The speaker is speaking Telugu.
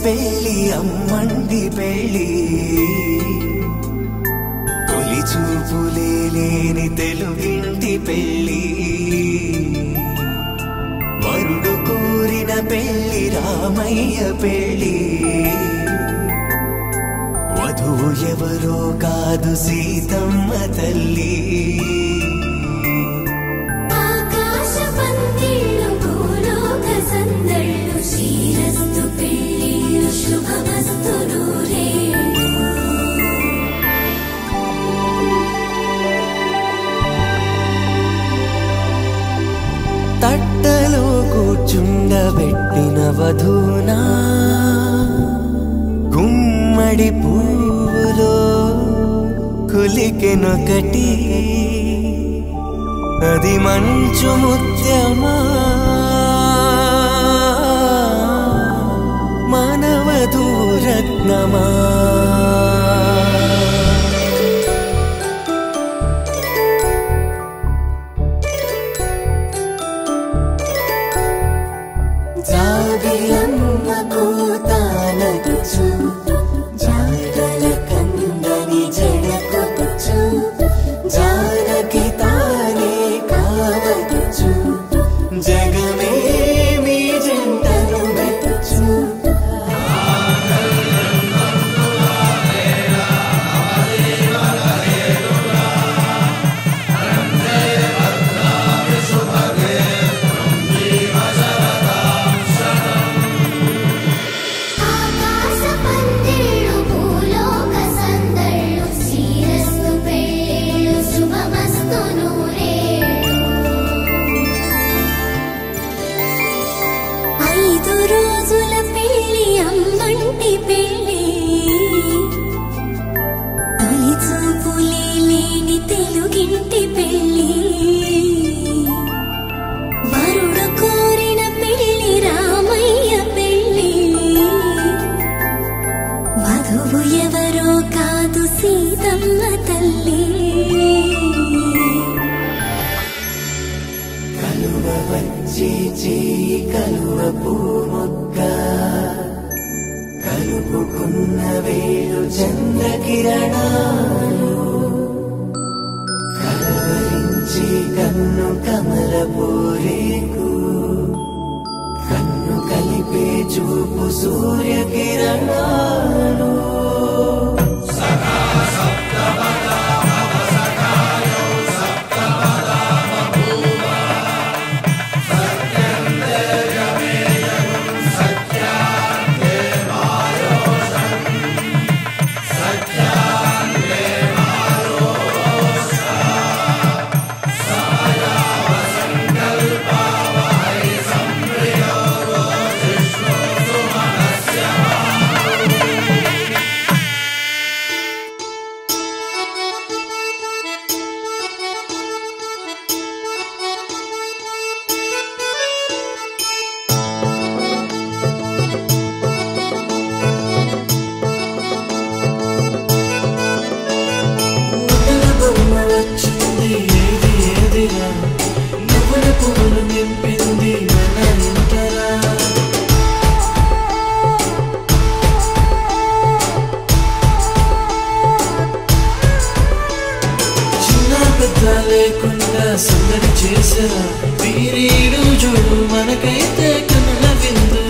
పెళ్ళి అమ్మండి పెళ్ళి తొలి చూపులే లేని తెలుగింటి పెళ్ళి వరుడు కోరిన పెళ్ళి రామయ్య పెళ్ళి వధువు ఎవరో కాదు సీతమ్మ తల్లి తట్టలో కూర్చుండబెట్టిన వధూనా గుమ్మడి పువ్వులో కులికెనొకటి అది మంచు ముత్యమా మానవధూ రత్నమా జాబిలమ్మ కూతానగుచు జాగల కందని జడకొచ్చు జానకి తానే కావదుచు జగమే మీ జంటను వెతుచు కలువ పూమొక్క కలుపుకున్న వేలు చంద్రకిరణాలు కలవరించి కన్ను కమల పూరేకు కన్ను కలిపే చూపు సూర్యకిరణాలు లేకుండా సందడి చేసరా వీరీడు చూడు మనకైతే కనుల విందు